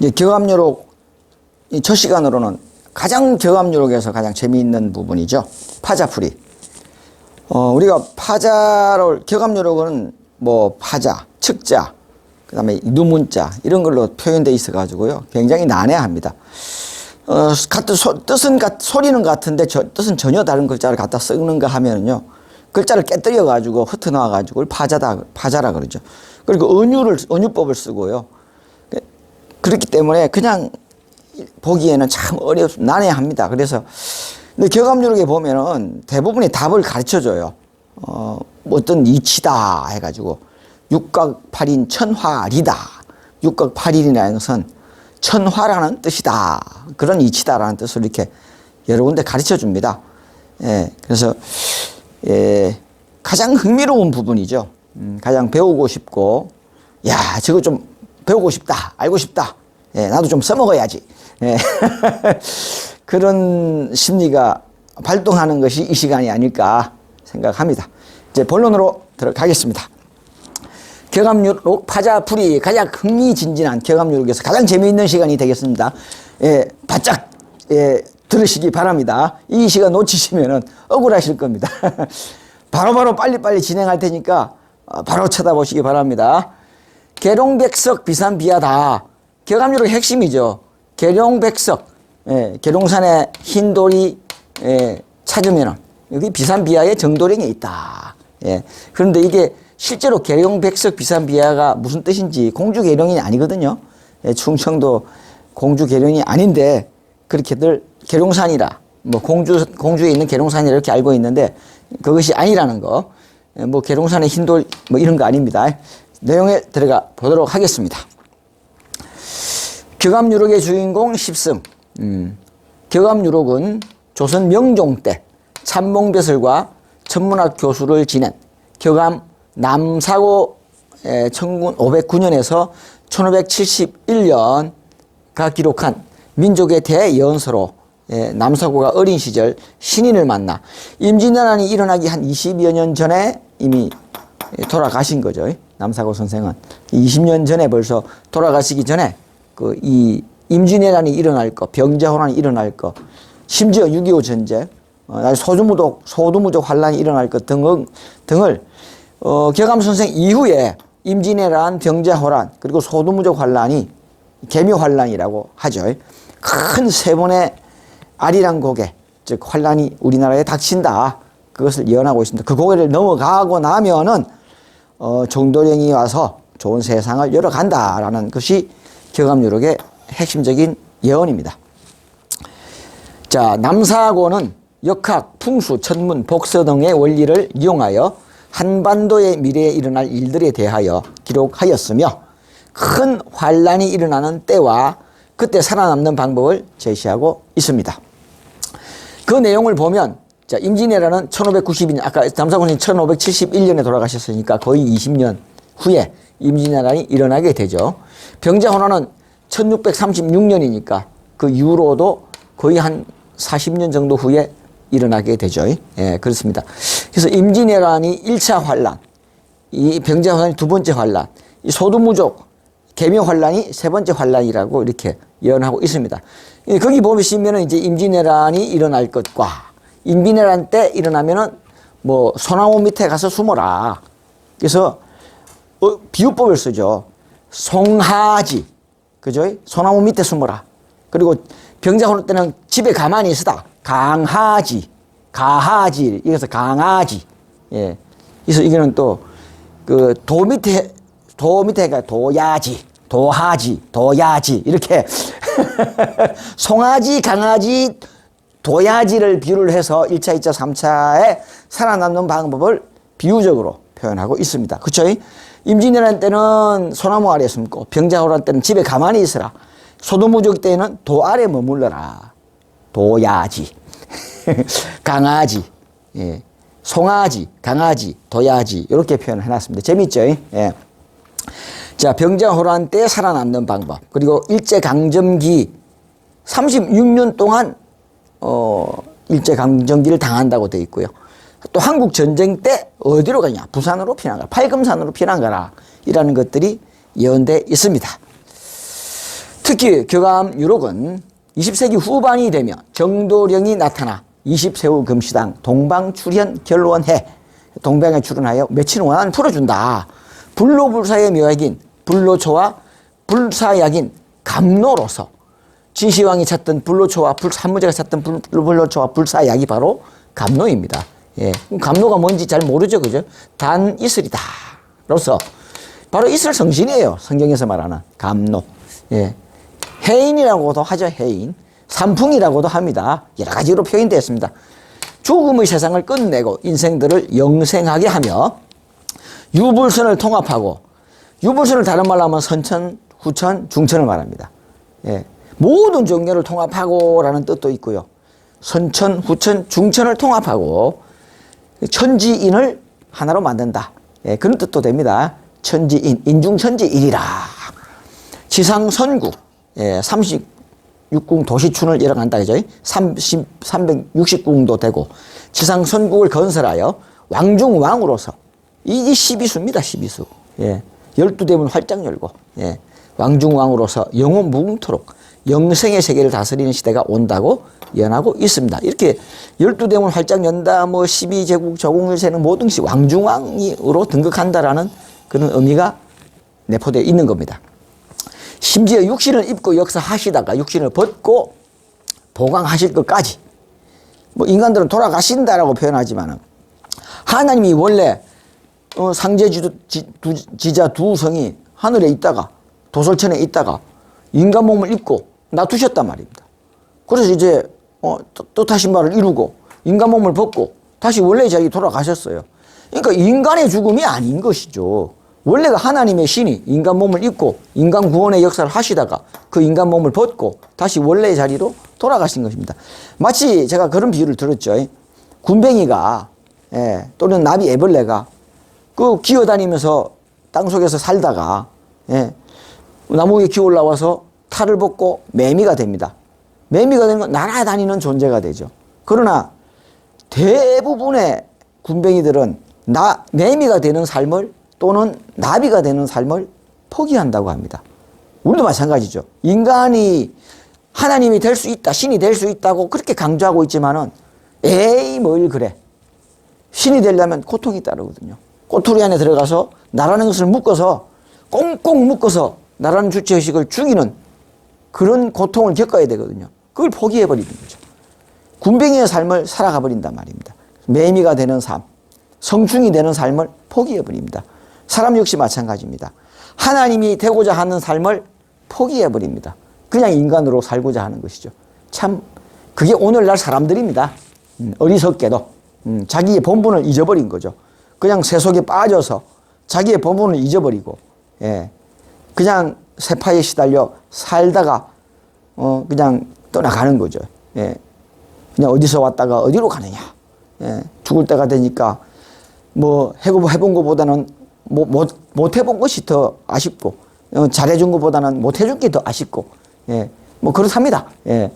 이제 경합유록 첫 시간으로는 가장 경합유록에서 가장 재미있는 부분이죠. 파자풀이. 우리가 파자를 경합유록은 뭐 파자, 측자, 그다음에 누문자 이런 걸로 표현돼 있어 가지고요. 굉장히 난해합니다. 같은 소리는 같은데 뜻은 전혀 다른 글자를 갖다 쓰는가 하면은요. 글자를 깨뜨려 가지고 흩어놔 가지고 파자라 그러죠. 그리고 은유법을 쓰고요. 그렇기 때문에 그냥 보기에는 참 난해합니다. 그래서 근데 경합유록에 보면은 대부분의 답을 가르쳐 줘요. 어떤 이치다 해가지고 육각팔인 천화리다. 육각팔인이라는 것은 천화라는 뜻이다. 그런 이치다라는 뜻을 이렇게 여러 군데 가르쳐 줍니다. 예, 그래서 가장 흥미로운 부분이죠. 가장 배우고 싶고, 야, 저거 좀 배우고 싶다, 알고 싶다. 예, 나도 좀 써먹어야지. 예. 그런 심리가 발동하는 것이 이 시간이 아닐까 생각합니다. 이제 본론으로 들어가겠습니다. 경합유록 파자풀이 가장 흥미진진한 경합유록에서 가장 재미있는 시간이 되겠습니다. 예, 바짝 들으시기 바랍니다. 이 시간 놓치시면은 억울하실 겁니다. 바로바로 빨리빨리 진행할 테니까 바로 쳐다보시기 바랍니다. 계룡백석 비산비하다. 경합유록의 핵심이죠. 계룡백석, 계룡산에 흰돌이 찾으면은 여기 비산비하에 정도령이 있다. 그런데 이게 실제로 계룡백석 비산비하가 무슨 뜻인지 공주계룡이 아니거든요. 충청도 공주계룡이 아닌데 그렇게들 계룡산이라 뭐 공주에 있는 계룡산이라 이렇게 알고 있는데 그것이 아니라는 거. 뭐 계룡산의 흰돌 뭐 이런 거 아닙니다. 내용에 들어가 보도록 하겠습니다. 경합유록의 주인공 십승. 경합유록은 조선 명종 때 참몽배설과 천문학 교수를 지낸 경암 남사고 천군 509년에서 1571년가 기록한 민족의 대연서로 남사고가 어린 시절 신인을 만나 임진왜란이 일어나기 한 20여 년 전에 이미 돌아가신 거죠. 남사고 선생은 20년 전에 벌써 돌아가시기 전에 이 임진왜란이 일어날 거, 병자호란이 일어날 거, 심지어 6.25 전쟁, 소두무족 환란이 일어날 것 등을 경암 선생 이후에 임진왜란, 병자호란, 그리고 소두무족 환란이 개묘환란이라고 하죠. 큰 세 번의 아리랑 고개, 즉 환란이 우리나라에 닥친다. 그것을 예언하고 있습니다. 그 고개를 넘어가고 나면은 정도령이 와서 좋은 세상을 열어간다라는 것이 경합유록의 핵심적인 예언입니다. 자, 남사고는 역학, 풍수, 천문, 복서 등의 원리를 이용하여 한반도의 미래에 일어날 일들에 대하여 기록하였으며 큰 환란이 일어나는 때와 그때 살아남는 방법을 제시하고 있습니다. 그 내용을 보면 자, 임진왜란은 1592년, 아까 남사고는 1571년에 돌아가셨으니까 거의 20년 후에 임진왜란이 일어나게 되죠. 병자호란은 1636년이니까 그 이후로도 거의 한 40년 정도 후에 일어나게 되죠. 예, 그렇습니다. 그래서 임진왜란이 1차 환란, 이 병자호란이 두 번째 환란, 이 소두무족 개묘환란이 세 번째 환란이라고 이렇게 예언하고 있습니다. 거기 보시면은 이제 임진왜란이 일어날 것과 임진왜란 때 일어나면은 뭐 소나무 밑에 가서 숨어라. 그래서 비유법을 쓰죠. 송하지, 그죠? 소나무 밑에 숨어라. 그리고 병자호란 때는 집에 가만히 있으다. 강하지, 가하지, 이래서 강아지. 예. 그래서 이거는 또 그 도 밑에가 도야지, 도하지, 도야지 이렇게 송아지, 강아지, 도야지를 비유를 해서 1차, 2차, 3차에 살아남는 방법을 비유적으로 표현하고 있습니다. 그렇죠? 임진왜란 때는 소나무 아래 숨고 병자호란 때는 집에 가만히 있으라. 소두무족 때는 도 아래 머물러라. 도야지, 강아지, 예. 송아지, 강아지, 도야지 이렇게 표현을 해놨습니다. 재밌죠? 예. 자, 병자호란 때 살아남는 방법, 그리고 일제강점기 36년 동안 일제강점기를 당한다고 되어 있고요. 또 한국전쟁 때 어디로 가냐? 부산으로 피난 가라. 팔금산으로 피난 가라. 이라는 것들이 예언되어 있습니다. 특히 교감 유록은 20세기 후반이 되며 정도령이 나타나 20세후 금시당 동방출현 결론해 동방에 출현하여 맺힌 원한을 풀어준다. 불로불사의 묘약인 불로초와 불사약인 감로로서 진시황이 찾던 불로초와 한무제가 찾던 불로초와 불사약이 바로 감로입니다. 예, 감로가 뭔지 잘 모르죠, 그죠? 단 이슬이다. 로서 바로 이슬 성신이에요. 성경에서 말하는 감로. 예, 해인이라고도 하죠. 해인. 산풍이라고도 합니다. 여러 가지로 표현되었습니다. 죽음의 세상을 끝내고 인생들을 영생하게 하며 유불선을 통합하고, 유불선을 다른 말로 하면 선천, 후천, 중천을 말합니다. 예, 모든 종교를 통합하고 라는 뜻도 있고요. 선천, 후천, 중천을 통합하고 천지인을 하나로 만든다. 예, 그런 뜻도 됩니다. 천지인, 인중천지인이라. 지상선국, 예, 36궁 도시춘을 열어간다. 그죠? 360궁도 되고, 지상선국을 건설하여 왕중왕으로서, 이 12수입니다. 12수. 예, 12대문 활짝 열고, 예, 왕중왕으로서 영원 무궁토록 영생의 세계를 다스리는 시대가 온다고 예언하고 있습니다. 이렇게 12대문 활짝 연다, 뭐 12제국 조공일세는 모든 것이 왕중왕으로 등극한다라는 그런 의미가 내포되어 있는 겁니다. 심지어 육신을 입고 역사하시다가 육신을 벗고 보강하실 것까지, 뭐 인간들은 돌아가신다라고 표현하지만은 하나님이 원래 상제지자 두 성이 하늘에 있다가 도솔천에 있다가 인간 몸을 입고 놔두셨단 말입니다. 그래서 이제 뜻하신 바를 이루고 인간 몸을 벗고 다시 원래의 자리에 돌아가셨어요. 그러니까 인간의 죽음이 아닌 것이죠. 원래가 하나님의 신이 인간 몸을 입고 인간 구원의 역사를 하시다가 그 인간 몸을 벗고 다시 원래의 자리로 돌아가신 것입니다. 마치 제가 그런 비유를 들었죠. 군뱅이가, 예, 또는 나비 애벌레가 그 기어다니면서 땅속에서 살다가, 예, 나무 위에 기어 올라와서 탈을 벗고 매미가 됩니다. 매미가 되는 건 날아다니는 존재가 되죠. 그러나 대부분의 군뱅이들은 매미가 되는 삶을 또는 나비가 되는 삶을 포기한다고 합니다. 우리도 마찬가지죠. 인간이 하나님이 될 수 있다, 신이 될 수 있다고 그렇게 강조하고 있지만은 에이 뭘 그래. 신이 되려면 고통이 따르거든요. 꼬투리 안에 들어가서 나라는 것을 묶어서 꽁꽁 묶어서 나라는 주체의식을 죽이는 그런 고통을 겪어야 되거든요. 그걸 포기해버리는 거죠. 군뱅이의 삶을 살아가 버린단 말입니다. 매미가 되는 삶, 성충이 되는 삶을 포기해버립니다. 사람 역시 마찬가지입니다. 하나님이 되고자 하는 삶을 포기해버립니다. 그냥 인간으로 살고자 하는 것이죠. 참 그게 오늘날 사람들입니다. 어리석게도 자기의 본분을 잊어버린 거죠. 그냥 세속에 빠져서 자기의 본분을 잊어버리고, 예, 그냥 세파에 시달려 살다가 그냥 떠나가는 거죠. 예, 그냥 어디서 왔다가 어디로 가느냐. 예, 죽을 때가 되니까 뭐 해본 것보다는 못 해본 것이 더 아쉽고, 잘해준 것보다는 못 해준 게 더 아쉽고, 예, 뭐 그렇답니다. 예,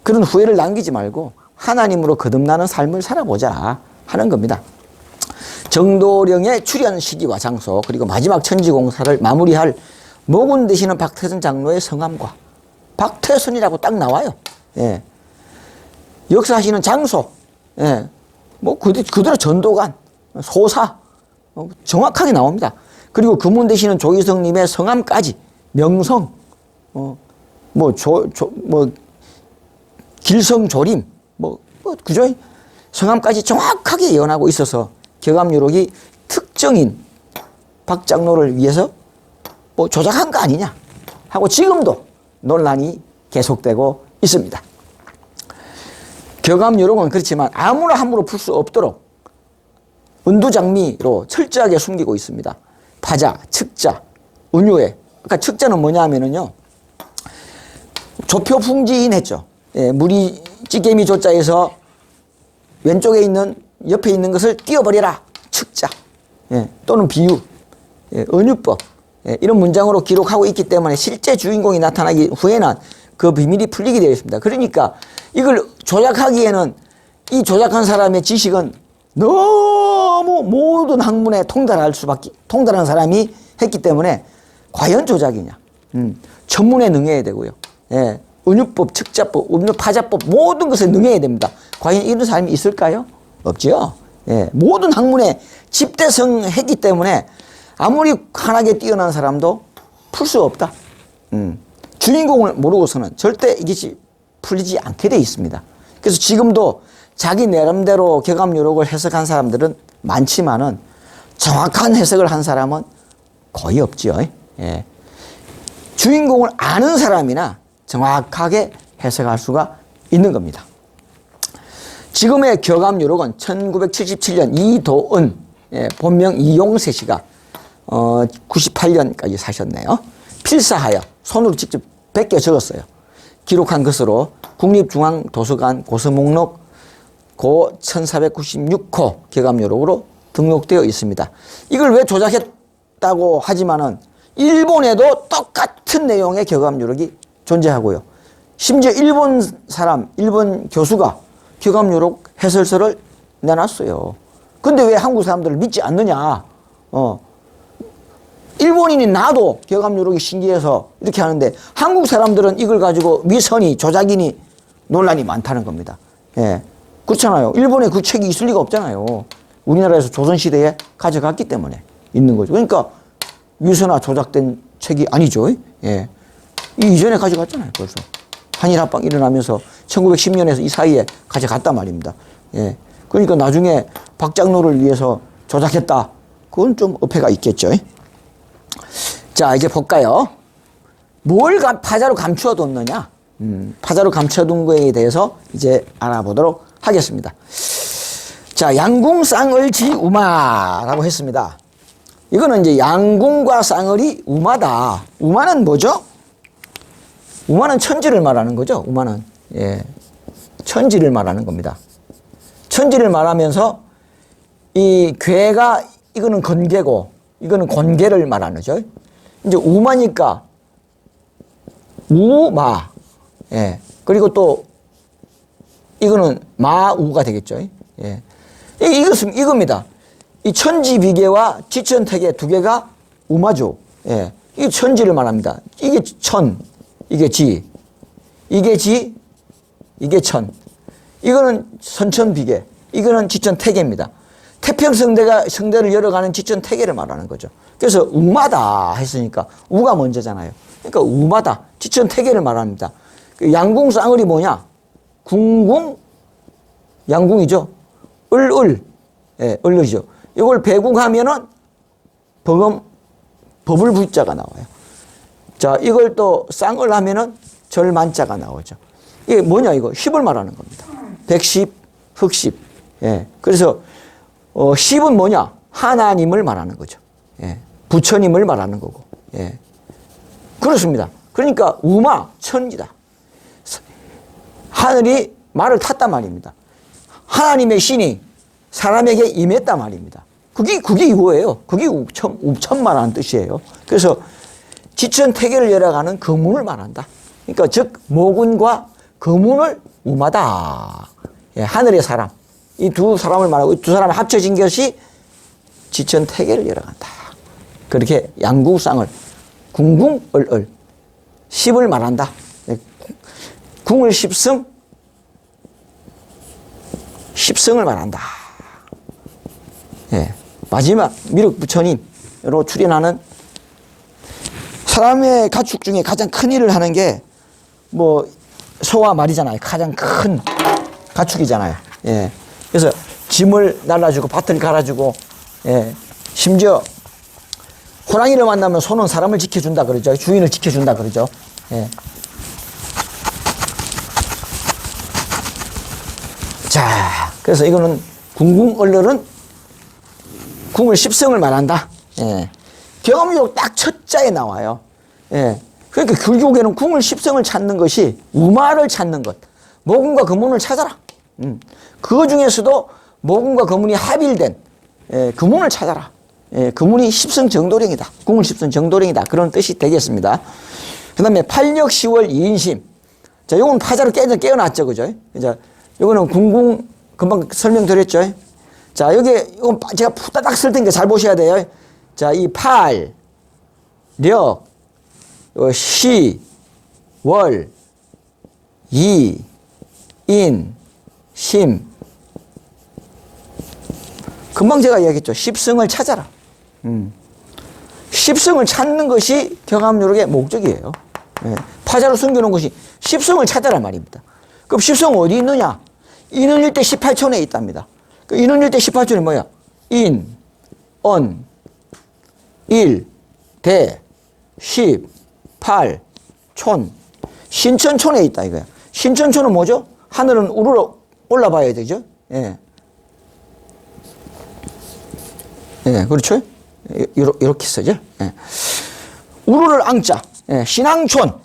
그런 후회를 남기지 말고 하나님으로 거듭나는 삶을 살아보자 하는 겁니다. 정도령의 출현 시기와 장소, 그리고 마지막 천지공사를 마무리할 모군 되시는 박태선 장로의 성함과, 박태선이라고 딱 나와요. 예, 역사하시는 장소, 예, 뭐 그대로 전도관, 소사, 정확하게 나옵니다. 그리고 금운 되시는 조희성님의 성함까지, 명성, 길성조림, 그죠? 성함까지 정확하게 예언하고 있어서 교감유록이 특정인 박 장로를 위해서 조작한 거 아니냐 하고 지금도 논란이 계속되고 있습니다. 교감유록은 그렇지만 아무나 함부로 풀 수 없도록 은두장미로 철저하게 숨기고 있습니다. 파자, 측자, 은유회. 그러니까 측자는 뭐냐 하면은요, 조표풍지인 했죠. 예, 물이 찌개미 조자에서 왼쪽에 있는, 옆에 있는 것을 띄워버려라. 측자. 예, 또는 비유, 예, 은유법. 예, 이런 문장으로 기록하고 있기 때문에 실제 주인공이 나타나기 후에는 그 비밀이 풀리게 되어 있습니다. 그러니까 이걸 조작하기에는 이 조작한 사람의 지식은 너무 모든 학문에 통달하는 사람이 했기 때문에 과연 조작이냐. 전문에 능해야 되고요. 예. 은유법, 측자법, 파자법 모든 것에 능해야 됩니다. 과연 이런 사람이 있을까요? 없죠. 예. 모든 학문에 집대성했기 때문에 아무리 환하게 뛰어난 사람도 풀 수 없다. 주인공을 모르고서는 절대 이게 풀리지 않게 돼 있습니다. 그래서 지금도 자기 나름대로 격암 요록을 해석한 사람들은 많지만은 정확한 해석을 한 사람은 거의 없죠. 예. 주인공을 아는 사람이나 정확하게 해석할 수가 있는 겁니다. 지금의 격암 요록은 1977년 이도은, 예, 본명 이용세 씨가 98년까지 사셨네요. 필사하여 손으로 직접 베껴 적었어요. 기록한 것으로 국립중앙도서관 고서목록 고 1496호 격암요록으로 등록되어 있습니다. 이걸 왜 조작했다고 하지만은 일본에도 똑같은 내용의 격암요록이 존재하고요. 심지어 일본 교수가 격암요록 해설서를 내놨어요. 근데 왜 한국 사람들을 믿지 않느냐? 일본인이 나도 격암요록이 신기해서 이렇게 하는데 한국 사람들은 이걸 가지고 위선이 조작이니 논란이 많다는 겁니다. 예. 그렇잖아요. 일본에 그 책이 있을 리가 없잖아요. 우리나라에서 조선시대에 가져갔기 때문에 있는 거죠. 그러니까 위선화 조작된 책이 아니죠. 예. 이전에 가져갔잖아요. 벌써. 한일 합방 일어나면서 1910년에서 이 사이에 가져갔단 말입니다. 예. 그러니까 나중에 박장로를 위해서 조작했다. 그건 좀 어폐가 있겠죠. 자, 이제 볼까요? 뭘 파자로 감추어뒀느냐? 파자로 감춰둔 거에 대해서 이제 알아보도록 하겠습니다. 자, 양궁 쌍을 지 우마라고 했습니다. 이거는 이제 양궁과 쌍을이 우마다. 우마는 뭐죠? 우마는 천지를 말하는 거죠. 우마는. 예. 천지를 말하는 겁니다. 천지를 말하면서 이 괴가 이거는 건괴고 이거는 권괴를 말하는 거죠. 이제 우마니까 우마. 예. 그리고 또 이거는 마우가 되겠죠. 예. 이겁니다. 이 천지비계와 지천태계 두 개가 우마죠. 예. 이게 천지를 말합니다. 이게 천, 이게 지, 이게 지, 이게 천. 이거는 선천비계, 이거는 지천태계입니다. 태평성대가 성대를 열어가는 지천태계를 말하는 거죠. 그래서 우마다 했으니까 우가 먼저잖아요. 그러니까 우마다, 지천태계를 말합니다. 양궁 쌍을이 뭐냐? 궁궁, 양궁이죠. 을을, 예, 을이죠. 이걸 배궁하면은 법을 부자가 나와요. 자, 이걸 또 쌍을 하면은 절만자가 나오죠. 이게 뭐냐, 이거? 십을 말하는 겁니다. 백십, 흑십. 예. 그래서, 십은 뭐냐? 하나님을 말하는 거죠. 예. 부처님을 말하는 거고. 예. 그렇습니다. 그러니까 우마, 천지다. 하늘이 말을 탔단 말입니다. 하나님의 신이 사람에게 임했단 말입니다. 그게 이거예요. 그게 우천 말하는 뜻이에요. 그래서 지천태계를 열어가는 거문을 말한다. 그러니까 즉 모군과 거문을 우마다. 예, 하늘의 사람. 이 두 사람을 말하고 이 두 사람이 합쳐진 것이 지천태계를 열어간다. 그렇게 양궁쌍을 궁궁을을 십을 말한다. 궁을 십승, 십승을 말한다. 예. 마지막 미륵 부처님으로 출연하는 사람의 가축 중에 가장 큰 일을 하는 게 뭐 소와 말이잖아요. 가장 큰 가축이잖아요. 예. 그래서 짐을 날라주고 밭을 갈아주고, 예. 심지어 호랑이를 만나면 소는 사람을 지켜준다 그러죠. 주인을 지켜준다 그러죠. 예. 자, 그래서 이거는 궁궁얼얼은 궁을 십성을 말한다. 예. 격암요록 딱 첫 자에 나와요. 예. 그러니까 결국에는 궁을 십성을 찾는 것이 우마를 찾는 것. 모군과 거문을 찾아라. 그 중에서도 모군과 거문이 합일된 거문을 찾아라. 예. 거문이 십성 정도령이다. 궁을 십성 정도령이다. 그런 뜻이 되겠습니다. 그 다음에 팔력 10월 2인심. 자, 요건 파자로 깨어났죠. 그죠? 이제 요거는 궁궁 금방 설명드렸죠. 자, 이건 제가 푸다닥 쓸 테니까 잘 보셔야 돼요. 자, 이 팔, 력, 시, 월, 이, 인, 심. 금방 제가 이야기했죠. 십성을 찾아라. 십성을 찾는 것이 경합요록의 목적이에요. 예. 파자로 숨겨놓은 것이 십성을 찾아라 말입니다. 그럼 십성은 어디 있느냐? 인은일대 18촌에 있답니다. 그 인은일대 18촌이 뭐야? 인, 언, 일, 대, 십, 팔, 촌. 신천촌에 있다 이거야. 신천촌은 뭐죠? 하늘은 우러러 올라봐야 되죠. 예. 예, 그렇죠? 이렇게 쓰죠. 예. 우르를 앙자. 예, 신앙촌.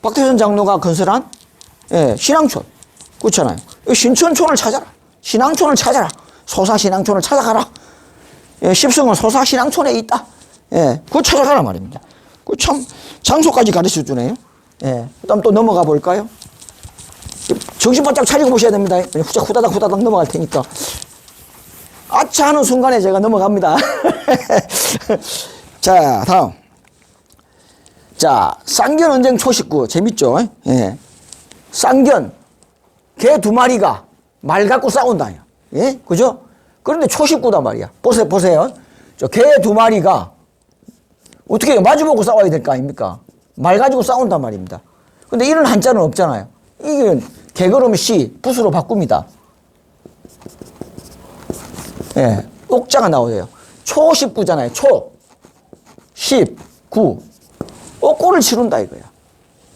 박태선 장로가 건설한 예, 신앙촌. 그렇잖아요. 신천촌을 찾아라. 신앙촌을 찾아라. 소사신앙촌을 찾아가라. 예, 십성은 소사신앙촌에 있다. 예, 그거 찾아가라 말입니다. 그 참 장소까지 가르쳐 주네요. 예, 그다음 또 넘어가 볼까요? 정신 바짝 차리고 보셔야 됩니다. 후다닥 넘어갈 테니까. 아차 하는 순간에 제가 넘어갑니다. 자, 다음. 자, 쌍견 언쟁 초식구. 재밌죠? 예. 쌍견. 개 두 마리가 말 갖고 싸운다. 예? 그죠? 그런데 초식구다 말이야. 보세요. 저 개 두 마리가 어떻게 마주보고 싸워야 될 거 아닙니까? 말 가지고 싸운단 말입니다. 근데 이런 한자는 없잖아요. 이게 개걸음의 시, 붓으로 바꿉니다. 예, 옥자가 나오세요. 초십구잖아요. 초, 십, 구. 옥고를 치른다 이거야.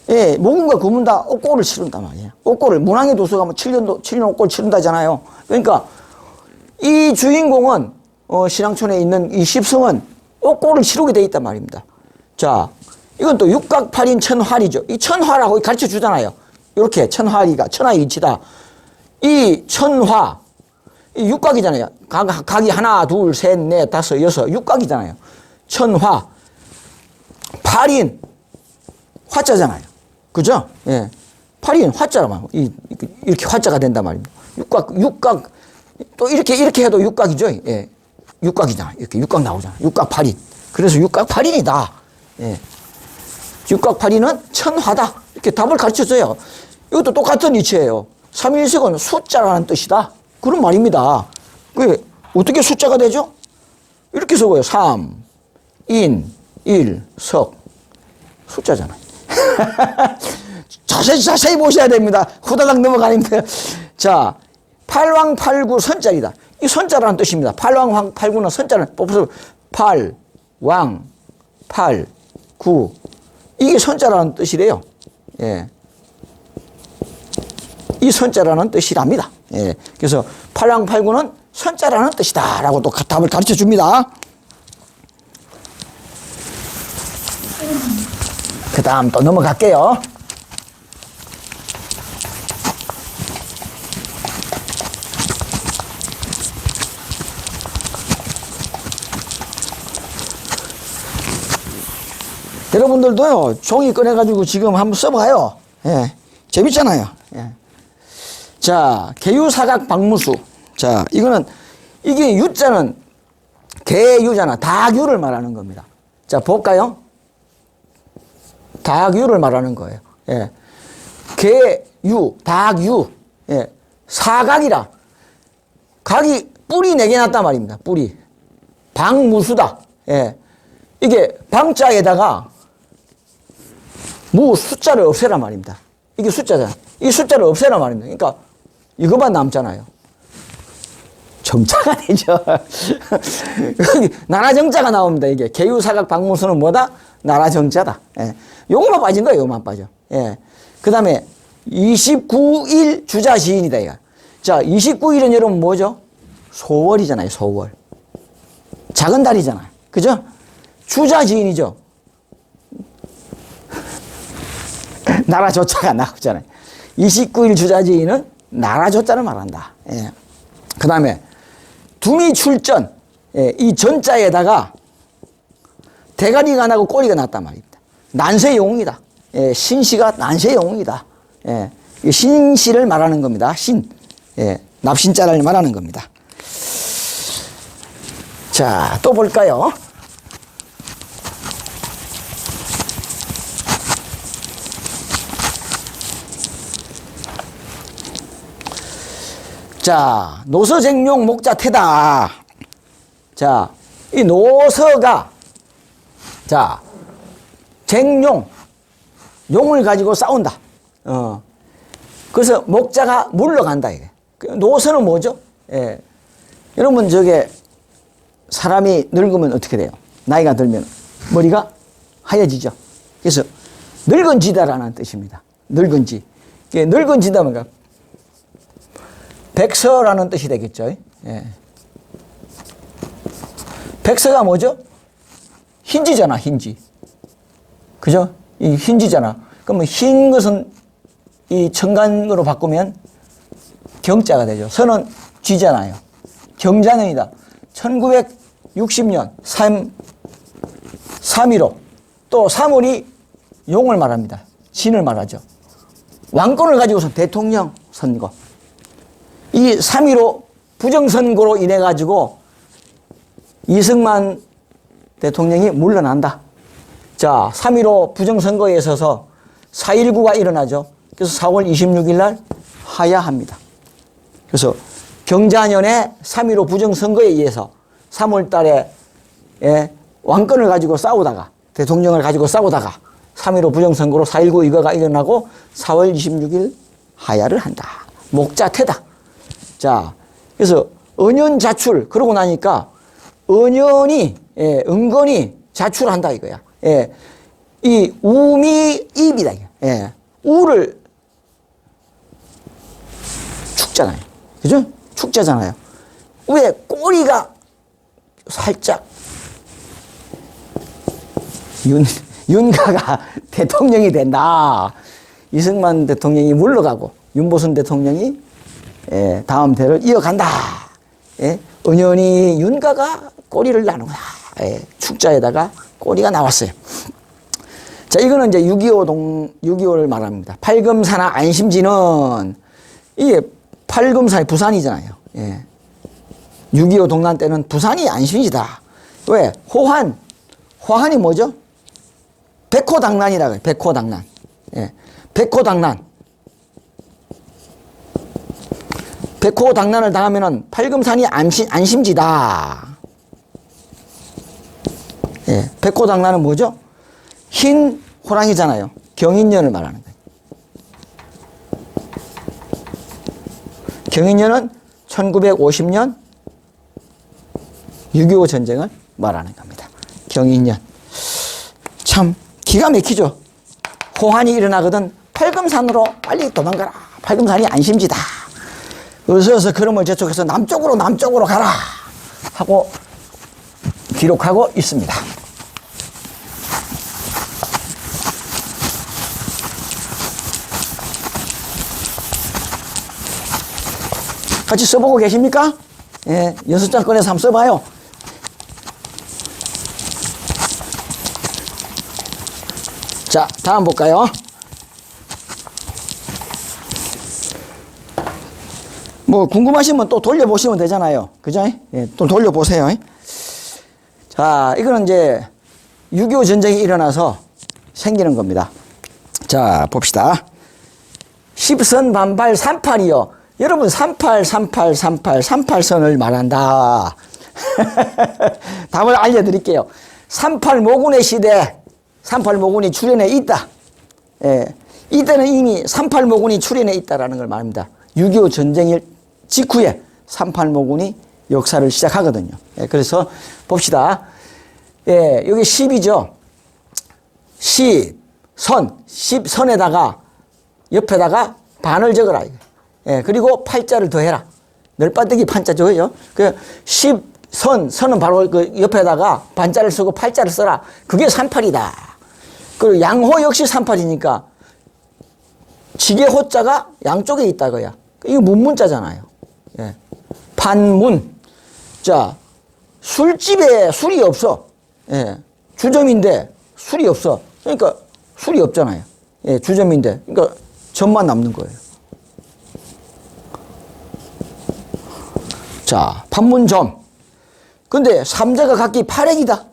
예, 목음과 구문 다 옥고를 치른단 말이에요. 옥고를, 문왕의 도서 가면 7년 옥고를 치른다잖아요. 그러니까 이 주인공은, 신앙촌에 있는 이 십성은 옥고를 치르게 돼 있단 말입니다. 자, 이건 또 육각팔인 천활이죠. 이 천화라고 가르쳐 주잖아요. 이렇게 천활이가, 천하이치다. 이 천화, 이 육각이잖아요. 각이 하나, 둘, 셋, 넷, 다섯, 여섯, 육각이잖아요. 천화. 팔인, 화자잖아요. 그죠? 예. 팔인, 화자라만. 이렇게 화자가 된단 말입니다. 육각, 또 이렇게 해도 육각이죠. 예. 육각이잖아. 이렇게 육각 나오잖아. 육각팔인. 그래서 육각팔인이다. 예. 육각팔인은 천화다. 이렇게 답을 가르쳐 줘요. 이것도 똑같은 이치예요. 삼일석은 숫자라는 뜻이다. 그런 말입니다. 그게 어떻게 숫자가 되죠? 이렇게 적어요. 3, 인, 1, 석. 숫자잖아요. 자세히 보셔야 됩니다. 후다닥 넘어가는데. 자, 팔왕팔구 선자리다. 이 선자라는 뜻입니다. 팔왕팔구는 선자는 뽑아서 팔, 왕, 팔, 구. 이게 선자라는 뜻이래요. 예. 이 선자라는 뜻이랍니다. 예. 그래서 팔왕팔구는 선자라는 뜻이다. 라고 또 답을 가르쳐 줍니다. 그 다음 또 넘어갈게요. 여러분들도요, 종이 꺼내가지고 지금 한번 써봐요. 예. 재밌잖아요. 예. 자, 개유사각 박무수. 자, 이게 유자는 개유잖아. 닭유를 말하는 겁니다. 자, 볼까요? 닭유를 말하는 거예요. 예. 개유, 닭유. 예. 사각이라. 각이 뿔이 4개 났단 말입니다. 뿔이. 박무수다. 예. 이게 방자에다가 숫자를 없애란 말입니다. 이게 숫자잖아. 이 숫자를 없애란 말입니다. 그러니까 이것만 남잖아요. 정자가 되죠. 나라정자가 나옵니다. 이게 개유사각 박무수는 뭐다? 나라정자다. 예. 요것만 빠진 거예요. 요것만 빠져. 예. 그 다음에 29일 주자시인이다. 이거. 자, 29일은 여러분 뭐죠? 소월이잖아요. 소월. 작은 달이잖아요. 그죠? 주자지인이죠. 나라조자가 나오잖아요. 29일 주자지인은 나라조자를 말한다. 예. 그 다음에 두미출전. 예. 이 전자에다가 대가리가 나고 꼬리가 났단 말입니다. 난세용이다. 예. 신씨가 난세용이다. 예. 신씨를 말하는 겁니다. 신. 예. 납신자를 말하는 겁니다. 자, 또 볼까요? 자, 노서쟁용 목자태다. 자, 이 노서가, 자, 쟁용, 용을 가지고 싸운다. 그래서 목자가 물러간다, 이게. 노서는 뭐죠? 예. 여러분, 저게, 사람이 늙으면 어떻게 돼요? 나이가 들면 머리가 하얘지죠. 그래서 늙은지다라는 뜻입니다. 늙은지. 늙은지다 뭔가 백서라는 뜻이 되겠죠. 예. 백서가 뭐죠? 흰지잖아, 흰지. 그죠? 이 흰지잖아. 그러면 흰 것은 이 청간으로 바꾸면 경자가 되죠. 서는 쥐잖아요. 경자년이다. 1960년 3.15. 또 3월이 용을 말합니다. 신을 말하죠. 왕권을 가지고서 대통령 선거. 이 3.15 부정선거로 인해 가지고 이승만 대통령이 물러난다. 자, 3.15 부정선거에 있어서 4.19가 일어나죠. 그래서 4월 26일 날 하야합니다. 그래서 경자년에 3.15 부정선거에 의해서 3월 달에 왕권을 가지고 싸우다가 대통령을 가지고 싸우다가 3.15 부정선거로 4.19 이거가 일어나고 4월 26일 하야를 한다. 목자태다. 자, 그래서 은연자출 그러고 나니까 은연이 은근히 자출한다 이거야. 이 우미입이다. 우를 축잖아요. 그죠? 축자잖아요. 왜 꼬리가 살짝 윤가가 대통령이 된다. 이승만 대통령이 물러가고 윤보선 대통령이 다음 대를 이어간다. 은연히 윤가가 꼬리를 나누다. 축자에다가 꼬리가 나왔어요. 자, 이거는 이제 6.25를 말합니다. 팔금사나 안심지는 이게 팔금사의 부산이잖아요. 6.25 동란 때는 부산이 안심지다. 왜? 호환이 뭐죠? 백호당란이라고 해요. 백호당란. 백호당란. 백호당란을 당하면은 팔금산이 안심지다. 백호당란은 뭐죠? 흰 호랑이잖아요. 경인년을 말하는 거예요. 경인년은 1950년 6.25 전쟁을 말하는 겁니다. 경인년. 참 기가 막히죠. 호환이 일어나거든 팔금산으로 빨리 도망가라. 팔금산이 안심지다. 어서 걸음을 재촉해서 남쪽으로 가라 하고 기록하고 있습니다. 같이 써보고 계십니까? 연습장 꺼내서 한번 써봐요. 자, 다음 볼까요? 뭐 궁금하시면 또 돌려보시면 되잖아요. 그죠? 또 돌려보세요. 자, 이거는 이제 6.25 전쟁이 일어나서 생기는 겁니다. 자, 봅시다. 10선 반발 38이요. 여러분 38선을 말한다. 답을 알려드릴게요. 38모군의 시대, 38모군이 출현해 있다. 이때는 이미 38모군이 출현해 있다라는 걸 말합니다. 6.25 전쟁일 직후에 38모군이 역사를 시작하거든요. 그래서 봅시다. 여기 10이죠. 10선에다가 옆에다가 반을 적어라. 그리고 팔자를 더해라. 널빠뜨기 판자죠. 그죠? 그 10선은 바로 그 옆에다가 반자를 쓰고 팔자를 써라. 그게 38이다. 그리고 양호 역시 38이니까 지게호자가 양쪽에 있다고야. 이거 문문자잖아요. 판문. 자, 술집에 술이 없어. 주점인데 술이 없어. 그러니까 술이 없잖아요. 주점인데. 그러니까 점만 남는 거예요. 자, 판문점. 근데 삼자가 각기 8액이다.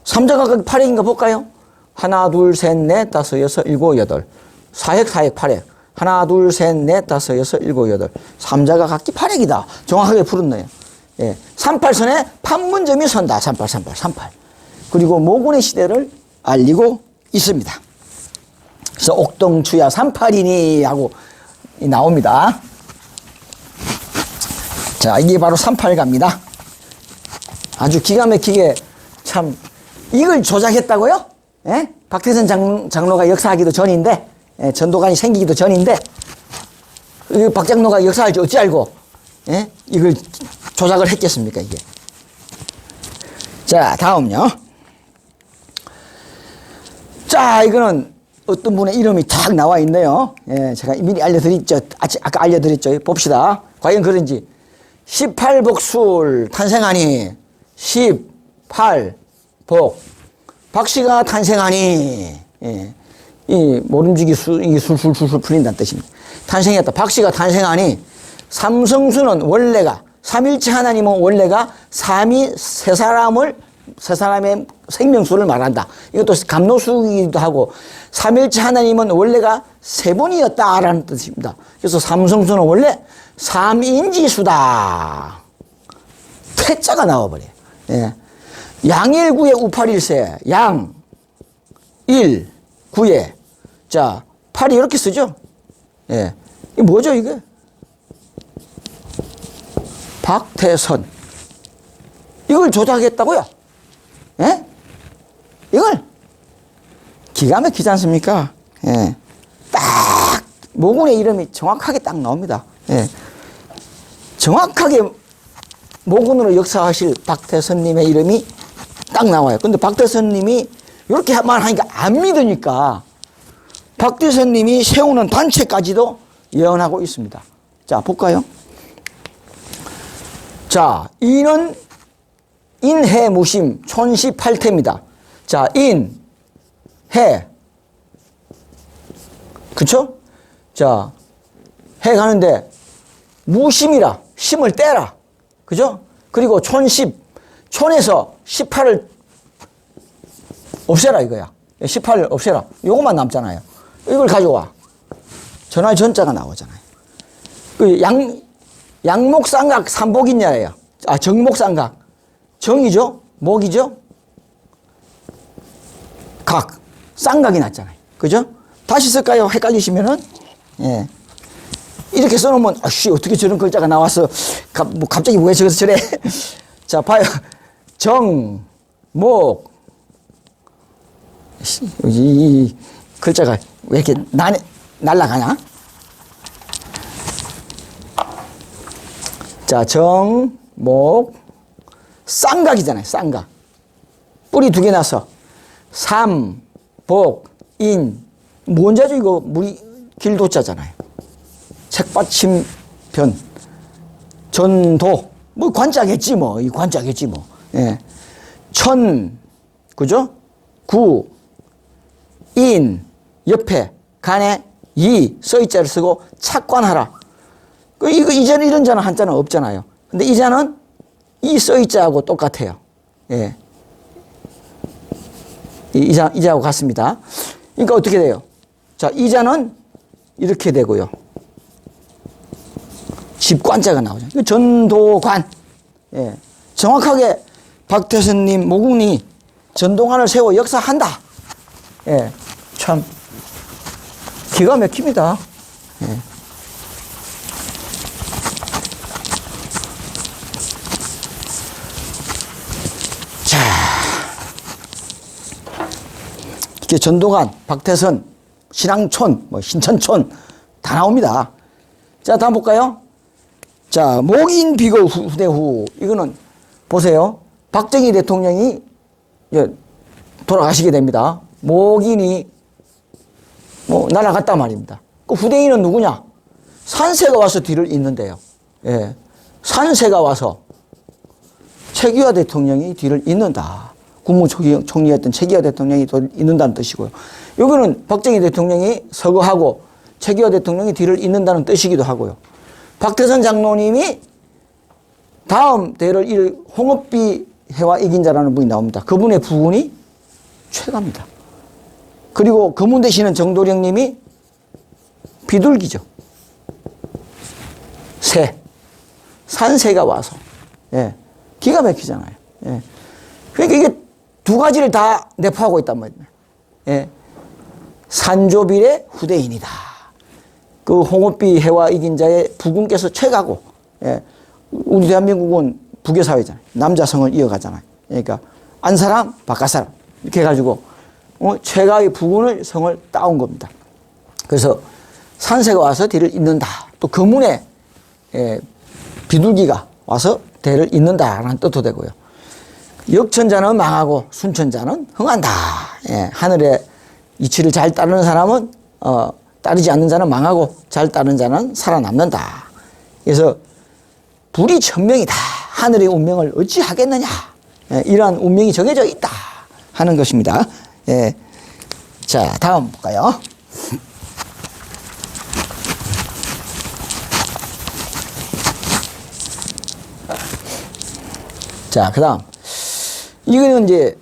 삼자가 각기 8액인가 볼까요? 하나, 둘, 셋, 넷, 다섯, 여섯, 일곱, 여덟. 4액, 8액. 하나, 둘, 셋, 넷, 다섯, 여섯, 일곱, 여덟. 삼자가 각기 8핵이다. 정확하게 풀었네요. 예. 38선에 판문점이 선다. 38, 38, 38. 그리고 모군의 시대를 알리고 있습니다. 그래서 옥동추야 38이니 하고 나옵니다. 자, 이게 바로 38가입니다. 아주 기가 막히게 참 이걸 조작했다고요? 예? 박태선 장로가 역사하기도 전인데, 예, 전도관이 생기기도 전인데, 박 장로가 역사할지 어찌 알고, 예? 이걸 조작을 했겠습니까, 이게. 자, 다음요. 자, 이거는 어떤 분의 이름이 탁 나와 있네요. 예, 제가 미리 알려드렸죠. 아까 알려드렸죠. 봅시다. 과연 그런지. 18복술 탄생하니, 18복. 박씨가 탄생하니, 예, 이 모름지기 이게 술술술술 풀린다는 뜻입니다. 탄생했다. 박씨가 탄생하니, 삼성수는 원래가, 삼일체 하나님은 원래가 세 사람의 생명수를 말한다. 이것도 감로수이기도 하고, 삼일체 하나님은 원래가 세 분이었다라는 뜻입니다. 그래서 삼성수는 원래 삼인지수다. 태자가 나와버려요. 예. 양일구에 우팔일세, 양, 일, 구에. 자, 팔이 이렇게 쓰죠? 예. 이게 뭐죠, 이게? 박태선. 이걸 조작했다고요? 예? 이걸? 기가 막히지 않습니까? 예. 딱, 모군의 이름이 정확하게 딱 나옵니다. 예. 정확하게 모군으로 역사하실 박태선님의 이름이 딱 나와요. 근데 박태선님이 이렇게 말하니까 안 믿으니까 박태선님이 세우는 단체까지도 예언하고 있습니다. 자, 볼까요? 자, 인은 인해무심 촌시팔태입니다. 자, 인, 해. 그쵸? 자, 해 가는데 무심이라, 심을 떼라. 그죠? 그리고 촌십, 촌에서 18을 없애라 이거야. 18을 없애라. 요것만 남잖아요. 이걸 가져와. 전할 전자가 나오잖아요. 그 양목쌍각 삼복인야예요. 아, 정목쌍각. 정이죠? 목이죠? 각. 쌍각이 났잖아요. 그죠? 다시 쓸까요? 헷갈리시면은? 예. 이렇게 써놓으면, 아씨, 어떻게 저런 글자가 나왔어? 갑자기 왜 저기서 저래? 자, 봐요. 정, 목. 이 글자가 왜 이렇게 날아가냐? 자, 정, 목, 쌍각이잖아요. 쌍각. 뿌리 두 개 나서 삼, 복, 인. 뭔자죠? 이거 물이 길도자잖아요. 책받침변, 전도, 뭐 관자겠지 뭐, 이 관자겠지 뭐. 예. 천, 그죠? 구, 인, 옆에, 간에, 이, 써있자를 쓰고 착관하라. 이거 이자는 이런 자는 한자는 없잖아요. 근데 이 자는 이 써있자하고 똑같아요. 예. 이자하고 같습니다. 그러니까 어떻게 돼요? 자, 이자는 이렇게 되고요. 집관자가 나오죠. 이거 전도관. 예. 정확하게 박태선님 모군이 전도관을 세워 역사한다. 예. 참 기가 막힙니다. 예. 자, 이게 전도관, 박태선, 신앙촌, 뭐 신천촌 다 나옵니다. 자, 다음 볼까요? 자, 목인 비거 후대 후. 이거는 보세요. 박정희 대통령이 돌아가시게 됩니다. 목인이 뭐 날아갔단 말입니다. 그 후대인은 누구냐? 산세가 와서 뒤를 잇는데요. 예. 산세가 와서 최기화 대통령이 뒤를 잇는다. 국무총리였던 최기화 대통령이 뒤를 잇는다는 뜻이고요. 여기는 박정희 대통령이 서거하고 최기화 대통령이 뒤를 잇는다는 뜻이기도 하고요. 박태선 장로님이 다음 대를 이을 홍업비 해와 이긴 자라는 분이 나옵니다. 그분의 부군이 최가입니다. 그리고 금운 되시는 정도령님이 비둘기죠. 새. 산새가 와서. 예. 기가 막히잖아요. 예. 그러니까 이게 두 가지를 다 내포하고 있단 말이에요. 예. 산조빌의 후대인이다. 그 홍업비 해와 이긴 자의 부군께서 최가고, 예. 우리 대한민국은 부계 사회잖아요. 남자 성을 이어가잖아요. 그러니까 안 사람, 바깥 사람. 이렇게 해가지고, 최가의 부군을 성을 따온 겁니다. 그래서 산새가 와서 뒤를 잇는다. 또 거문에, 비둘기가 와서 대를 잇는다라는 뜻도 되고요. 역천자는 망하고 순천자는 흥한다. 예, 하늘의 이치를 잘 따르는 사람은 따르지 않는 자는 망하고 잘 따르는 자는 살아남는다. 그래서 불이 천명이다. 하늘의 운명을 어찌하겠느냐. 예, 이러한 운명이 정해져 있다 하는 것입니다. 예. 자, 다음 볼까요? 자, 그 다음. 이거는 이제,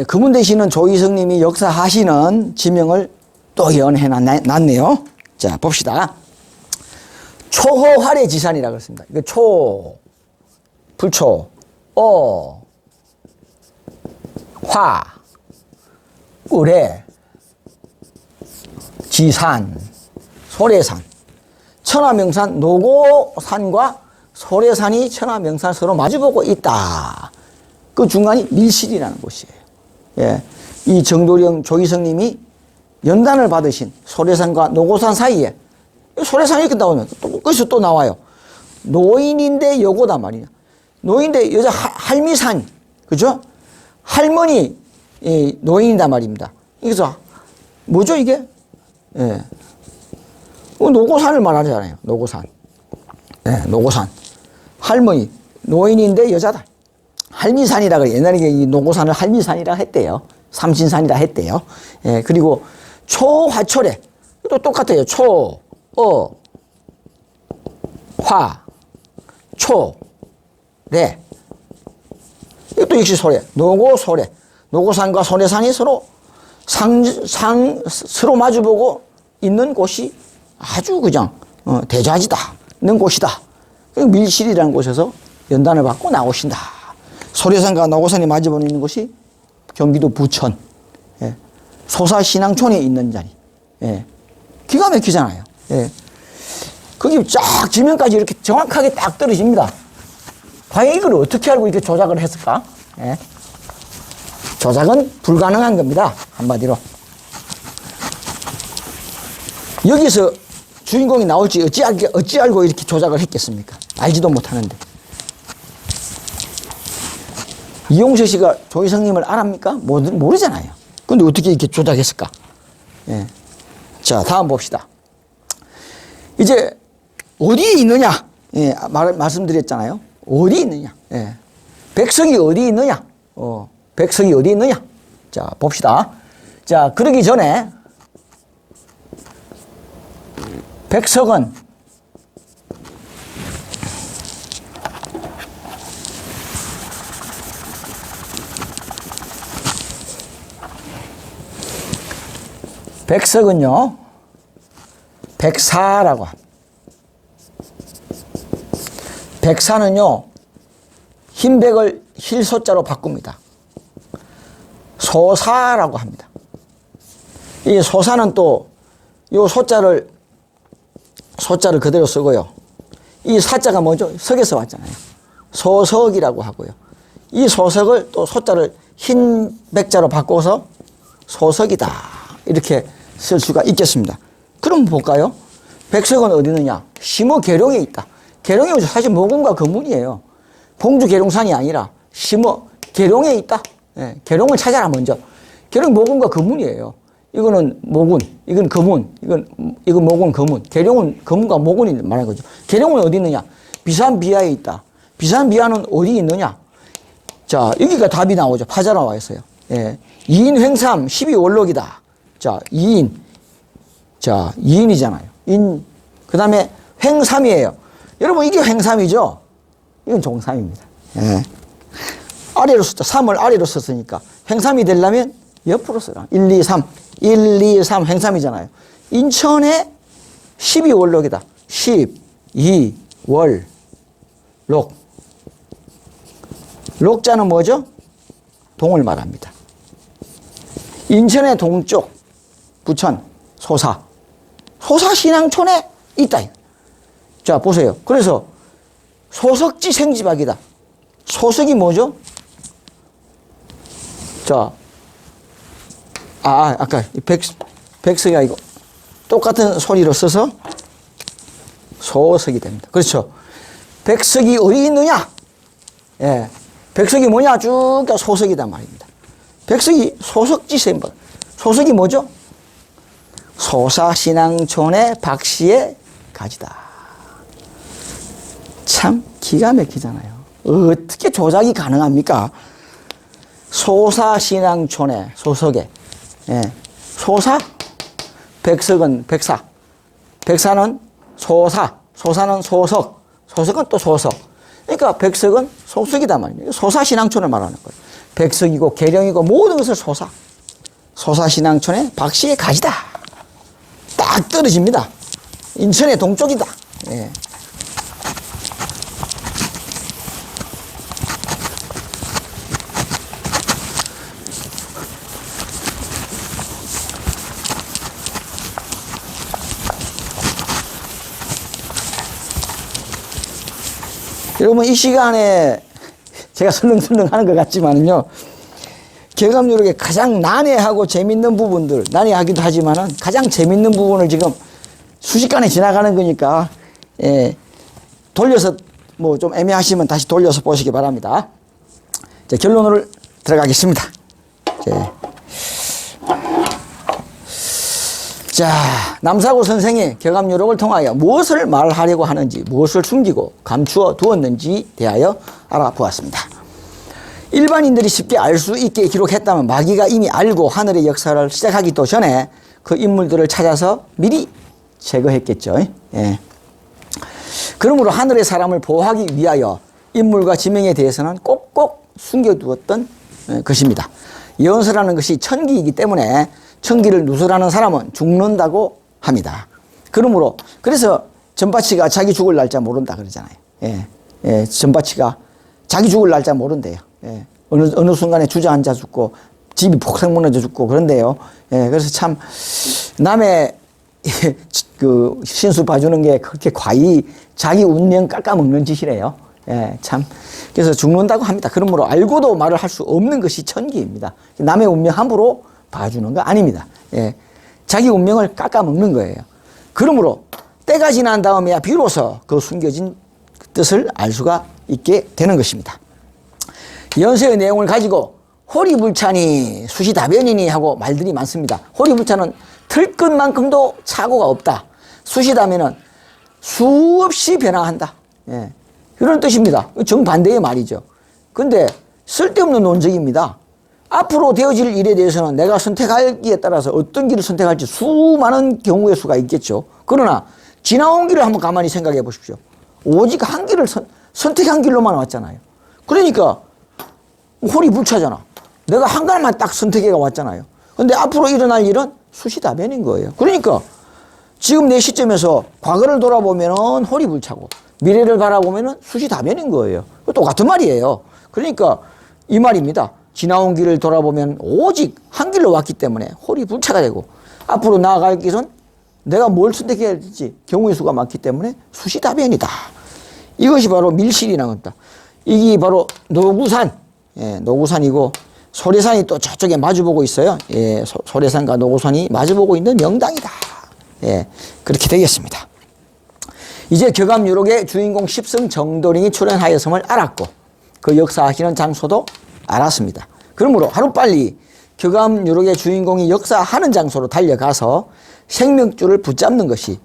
금운대시는 조희성님이 역사하시는 지명을 또 예언해 놨네요. 자, 봅시다. 초호활의 지산이라고 그랬습니다. 이거 불초, 화, 을의, 지산, 소래산, 천하명산, 노고산과 소래산이 천하명산 서로 마주보고 있다. 그 중간이 밀실이라는 곳이에요. 예. 이 정도령 조희성님이 연단을 받으신 소래산과 노고산 사이에, 소래산이 이렇게 나오면 거기서 또 나와요. 노인인데 여고다 말이야. 노인인데 여자 할미산, 그죠? 할머니 노인이다 말입니다. 그래서 뭐죠 이게? 예. 노고산을 말하잖아요. 노고산. 예, 노고산. 할머니, 노인인데 여자다. 할미산이라 그래. 옛날에 이 노고산을 할미산이라 했대요. 삼신산이라 했대요. 예, 그리고 초화초래. 또 똑같아요. 화, 래. 이것도 역시 소래. 노고소래. 노고산과 소래산이 서로 서로 마주보고 있는 곳이 아주 그냥 대좌지다. 있는 곳이다. 밀실이라는 곳에서 연단을 받고 나오신다. 소래산과 노고산이 마주보고 있는 곳이 경기도 부천, 예. 소사신앙촌에 있는 자리. 예. 기가 막히잖아요. 예. 거기 쫙 지면까지 이렇게 정확하게 딱 떨어집니다. 과연 이걸 어떻게 알고 이렇게 조작을 했을까? 예. 조작은 불가능한 겁니다. 한마디로. 여기서 주인공이 나올지 어찌 알고 이렇게 조작을 했겠습니까? 알지도 못하는데. 이용철 씨가 조희성님을 알합니까? 모르잖아요. 근데 어떻게 이렇게 조작했을까? 예. 자, 다음 봅시다. 이제 어디에 있느냐? 예, 말씀드렸잖아요. 어디 있느냐? 예. 백석이 어디 있느냐? 백석이 어디 있느냐? 자, 봅시다. 자, 그러기 전에 백석은 백석은요, 백사라고 합니다. 백사는요, 흰백을 힐소자로 바꿉니다. 소사라고 합니다. 이 소사는 또, 요 소자를 그대로 쓰고요. 이 사자가 뭐죠? 석에서 왔잖아요. 소석이라고 하고요. 이 소석을 또 소자를 흰 백자로 바꿔서 소석이다. 이렇게 쓸 수가 있겠습니다. 그럼 볼까요? 백석은 어디 있느냐? 심어 계룡에 있다. 계룡이 사실 모군과 거문이에요. 봉주 계룡산이 아니라 심어 계룡에 있다. 예, 계룡을 찾아라 먼저. 계룡 모군과 거문이에요. 이거는 모군, 이건 거문, 이건 모군, 거문. 계룡은 거문과 모군이 말하는 거죠. 계룡은 어디 있느냐? 비산비하에 있다. 비산비하는 어디 있느냐? 자, 여기가 답이 나오죠. 파자 나와 있어요. 예. 이인 횡삼 12월록이다. 자, 이인. 자, 이인이잖아요. 그 다음에 횡삼이에요. 여러분, 이게 횡삼이죠? 이건 종삼입니다. 예. 아래로 썼죠. 3을 아래로 썼으니까. 횡삼이 되려면 옆으로 써라. 1, 2, 3. 1, 2, 3 횡삼이잖아요. 인천에 12월록이다. 12월 록. 록자는 뭐죠? 동을 말합니다. 인천의 동쪽, 부천, 소사. 소사신앙촌에 있다. 자, 보세요. 그래서 소석지 생지박이다. 소석이 뭐죠? 자, 아까 백석이 아니고 똑같은 소리로 써서 소석이 됩니다. 그렇죠. 백석이 어디 있느냐? 예. 백석이 뭐냐? 쭉 소석이단 말입니다. 백석이 소석지 생박. 소석이 뭐죠? 소사신앙촌의 박씨의 가지다. 참 기가 막히잖아요. 어떻게 조작이 가능합니까? 소사신앙촌의 소석에, 예. 소사, 백석은 백사, 백사는 소사, 소사는 소석, 소석은 또 소석. 그러니까 백석은 소석이다 말이에요. 소사신앙촌을 말하는 거예요. 백석이고 계령이고 모든 것을 소사신앙촌의 박씨의 가지다. 딱 떨어집니다. 인천의 동쪽이다. 예. 여러분, 이 시간에 제가 설렁설렁 하는 것 같지만은요, 개감유록의 가장 난해하고 재밌는 부분들, 난해하기도 하지만은 가장 재밌는 부분을 지금 순식간에 지나가는 거니까, 예, 돌려서 뭐 좀 애매하시면 다시 돌려서 보시기 바랍니다. 자, 결론으로 들어가겠습니다. 자, 남사고 선생이 격암유록을 통하여 무엇을 말하려고 하는지, 무엇을 숨기고 감추어 두었는지 대하여 알아보았습니다. 일반인들이 쉽게 알 수 있게 기록했다면 마귀가 이미 알고 하늘의 역사를 시작하기도 전에 그 인물들을 찾아서 미리 제거했겠죠. 예. 그러므로 하늘의 사람을 보호하기 위하여 인물과 지명에 대해서는 꼭꼭 숨겨두었던 것입니다. 예언서라는 것이 천기이기 때문에 천기를 누설하는 사람은 죽는다고 합니다. 그러므로 그래서 전파치가 자기 죽을 날짜 모른다 그러잖아요. 예. 예. 전파치가 자기 죽을 날짜 모른대요. 예. 어느 순간에 주저앉아 죽고 집이 폭삭 무너져 죽고 그런데요. 예. 그래서 참 남의 그 신수 봐주는 게 그렇게 과히 자기 운명 깎아먹는 짓이래요. 예. 참 그래서 죽는다고 합니다. 그러므로 알고도 말을 할 수 없는 것이 천기입니다. 남의 운명 함부로 봐주는 거 아닙니다. 예. 자기 운명을 깎아먹는 거예요. 그러므로 때가 지난 다음에야 비로소 그 숨겨진 뜻을 알 수가 있게 되는 것입니다. 연서의 내용을 가지고 호리불찬이 수시다변이니 하고 말들이 많습니다. 호리불찬은 틀끝만큼도 착오가 없다. 수시다면은 수없이 변화한다. 예. 이런 뜻입니다. 정반대의 말이죠. 근데 쓸데없는 논쟁입니다. 앞으로 되어질 일에 대해서는 내가 선택하기에 따라서 어떤 길을 선택할지 수많은 경우의 수가 있겠죠. 그러나 지나온 길을 한번 가만히 생각해 보십시오. 오직 한 길을 선택한 길로만 왔잖아요. 그러니까 호리불차잖아. 내가 한 가지만 딱 선택해가 왔잖아요. 근데 앞으로 일어날 일은 수시다변인 거예요. 그러니까 지금 내 시점에서 과거를 돌아보면은 호리불차고 미래를 바라보면은 수시다변인 거예요. 똑같은 말이에요. 그러니까 이 말입니다. 지나온 길을 돌아보면 오직 한 길로 왔기 때문에 호리불차가 되고 앞으로 나아갈 길은 내가 뭘 선택해야 될지 경우의 수가 많기 때문에 수시다변이다. 이것이 바로 밀실이라는 겁니다. 이게 바로 노구산, 예, 노구산이고 소래산이 또 저쪽에 마주보고 있어요. 예, 소래산과 노구산이 마주보고 있는 명당이다. 예, 그렇게 되겠습니다. 이제 격암유록의 주인공 십승 정도령이 출연하였음을 알았고 그 역사하시는 장소도 알았습니다. 그러므로 하루빨리 격암유록의 주인공이 역사하는 장소로 달려가서 생명줄을 붙잡는 것이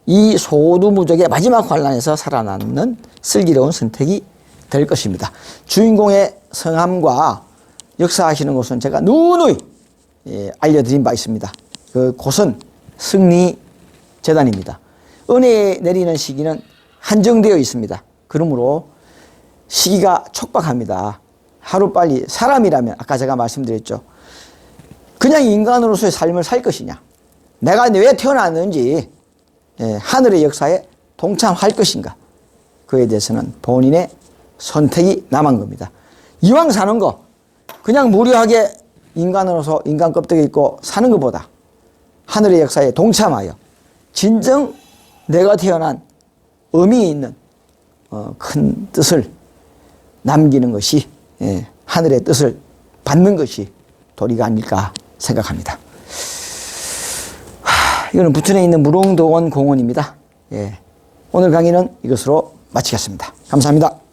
이 소두무적의 마지막 환란에서 살아남는 슬기로운 선택이 될 것입니다. 주인공의 성함과 역사하시는 곳은 제가 누누이 알려드린 바 있습니다. 그 곳은 승리재단입니다. 은혜 내리는 시기는 한정되어 있습니다. 그러므로 시기가 촉박합니다. 하루빨리 사람이라면 아까 제가 말씀드렸죠. 그냥 인간으로서의 삶을 살 것이냐, 내가 왜 태어났는지 하늘의 역사에 동참할 것인가? 그에 대해서는 본인의 선택이 남은 겁니다. 이왕 사는 거 그냥 무료하게 인간으로서 인간 껍데기 입고 사는 것보다 하늘의 역사에 동참하여 진정 내가 태어난 의미 있는 큰 뜻을 남기는 것이 하늘의 뜻을 받는 것이 도리가 아닐까 생각합니다. 이거는 부천에 있는 무릉도원 공원입니다. 오늘 강의는 이것으로 마치겠습니다. 감사합니다.